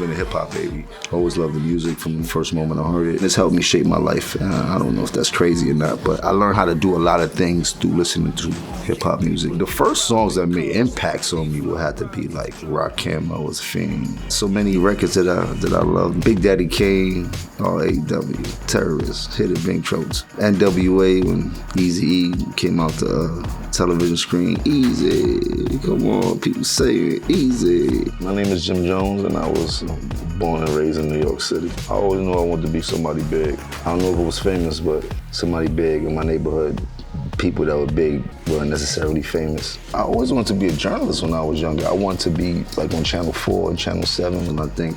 been a hip hop baby. Always loved the music from the first moment I heard it. It's helped me shape my life. I don't know if that's crazy or not, but I learned how to do a lot of things through listening to hip hop music. The first songs that made impacts on me would have to be like Rock Camo was Fiend. So many records that I love. Big Daddy Kane, R.A.W., Terrorists, Hit It, Big Trucks. NWA when Eazy-E came out the television screen. Easy, come on, people say it, easy. My name is Jim Jones and I was born and raised in New York City. I always knew I wanted to be somebody big. I don't know if it was famous, but somebody big in my neighborhood. People that were big weren't necessarily famous. I always wanted to be a journalist when I was younger. I wanted to be like on Channel 4 and Channel 7, and I think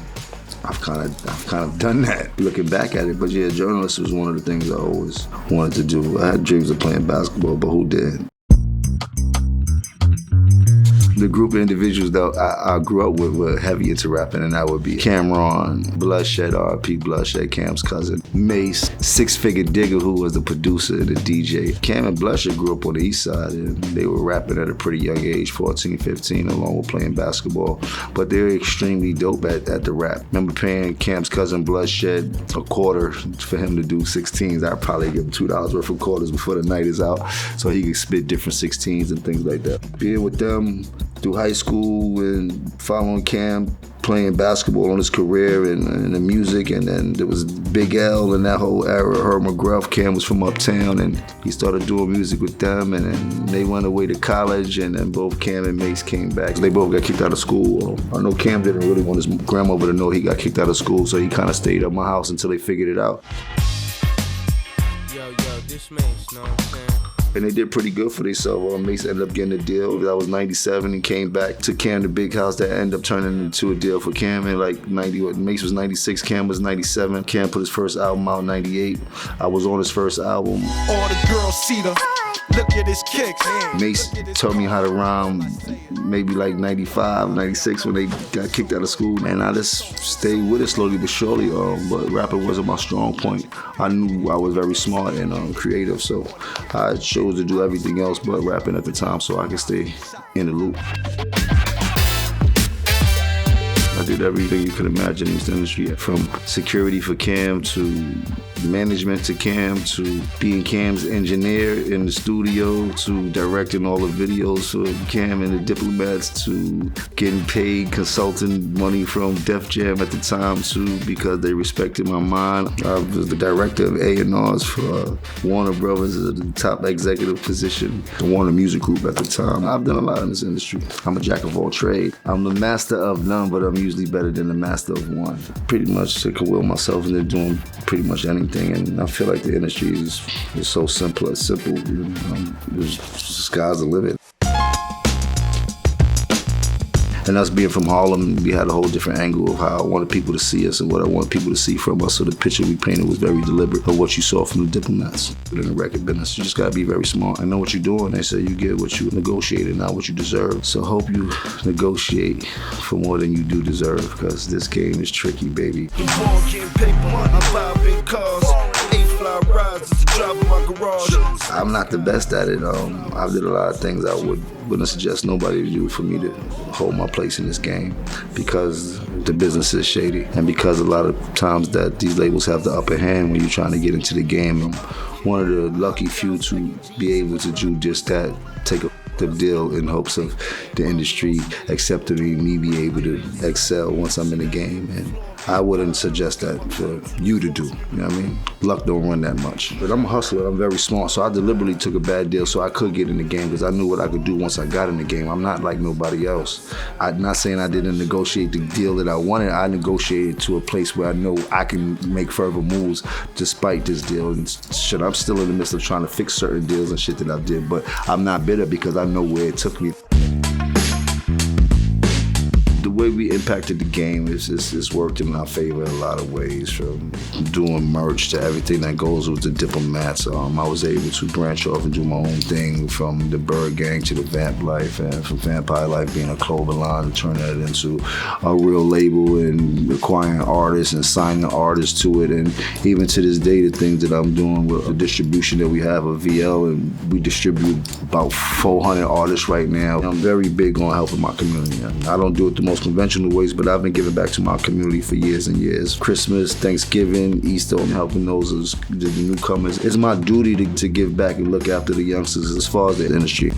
I've kind of done that looking back at it. But yeah, journalist was one of the things I always wanted to do. I had dreams of playing basketball, but who did? The group of individuals that I grew up with were heavy into rapping, and that would be Cameron, Bloodshed, R.P. Bloodshed, Cam's cousin, Mace, Six Figure Digger, who was the producer and the DJ. Cam and Bloodshed grew up on the east side, and they were rapping at a pretty young age, 14, 15, along with playing basketball. But they were extremely dope at the rap. Remember paying Cam's cousin Bloodshed a quarter for him to do 16s. I'd probably give him $2 worth of quarters before the night is out, so he could spit different 16s and things like that. Being with them through high school and following Cam, playing basketball on his career and the music, and then there was Big L and that whole era, Herb McGruff. Cam was from Uptown and he started doing music with them, and then they went away to college, and then both Cam and Mace came back. They both got kicked out of school. I know Cam didn't really want his grandmother to know he got kicked out of school, so he kind of stayed at my house until they figured it out. Yo, this Mace, know what I'm saying? And they did pretty good for themselves. Mace ended up getting a deal. That was 97 and came back to Cam the Big House. That ended up turning into a deal for Cam in like 90. Mace was 96, Cam was 97. Cam put his first album out in 98. I was on his first album. All the girls see the look at his kicks. Mace taught me how to rhyme maybe like 95, 96 when they got kicked out of school. And I just stayed with it slowly but surely. But rapping wasn't my strong point. I knew I was very smart and creative, so I chose to do everything else but rapping at the time so I could stay in the loop. I did everything you could imagine in this industry, from security for Cam to management to Cam to being Cam's engineer in the studio to directing all the videos for Cam and the Diplomats to getting paid consulting money from Def Jam at the time too, because they respected my mind. I was the director of A&Rs for Warner Brothers, the top executive position, the Warner Music Group at the time. I've done a lot in this industry. I'm a jack of all trades. I'm the master of none, but I'm usually better than the master of one. Pretty much I could will myself into doing pretty much anything. And I feel like the industry is so simple. There's sky's the limit. And us being from Harlem, we had a whole different angle of how I wanted people to see us and what I wanted people to see from us. So the picture we painted was very deliberate of what you saw from the Diplomats. In the record business, you just gotta be very smart and know what you're doing. They say you get what you negotiated, not what you deserve. So hope you negotiate for more than you do deserve, because this game is tricky, baby. I'm not the best at it. I did a lot of things I wouldn't suggest nobody to do for me to hold my place in this game, because the business is shady and because a lot of times that these labels have the upper hand when you're trying to get into the game. I'm one of the lucky few to be able to do just that, take a deal in hopes of the industry accepting me be able to excel once I'm in the game. And I wouldn't suggest that for you to do, you know what I mean? Luck don't run that much. But I'm a hustler, I'm very smart, so I deliberately took a bad deal so I could get in the game, because I knew what I could do once I got in the game. I'm not like nobody else. I'm not saying I didn't negotiate the deal that I wanted. I negotiated to a place where I know I can make further moves despite this deal. And shit, I'm still in the midst of trying to fix certain deals and shit that I did, but I'm not bitter because I know where it took me. The way we impacted the game is worked in our favor in a lot of ways, from doing merch to everything that goes with the Diplomats. I was able to branch off and do my own thing, from the Bird Gang to the Vamp Life, and from Vampire Life being a clothing line, and turn that into a real label and acquiring artists and signing artists to it. And even to this day, the things that I'm doing with the distribution that we have of VL, and we distribute about 400 artists right now. I'm very big on helping my community. I don't do it the most conventional ways, but I've been giving back to my community for years and years. Christmas, Thanksgiving, Easter, and helping the newcomers. It's my duty to give back and look after the youngsters as far as the industry.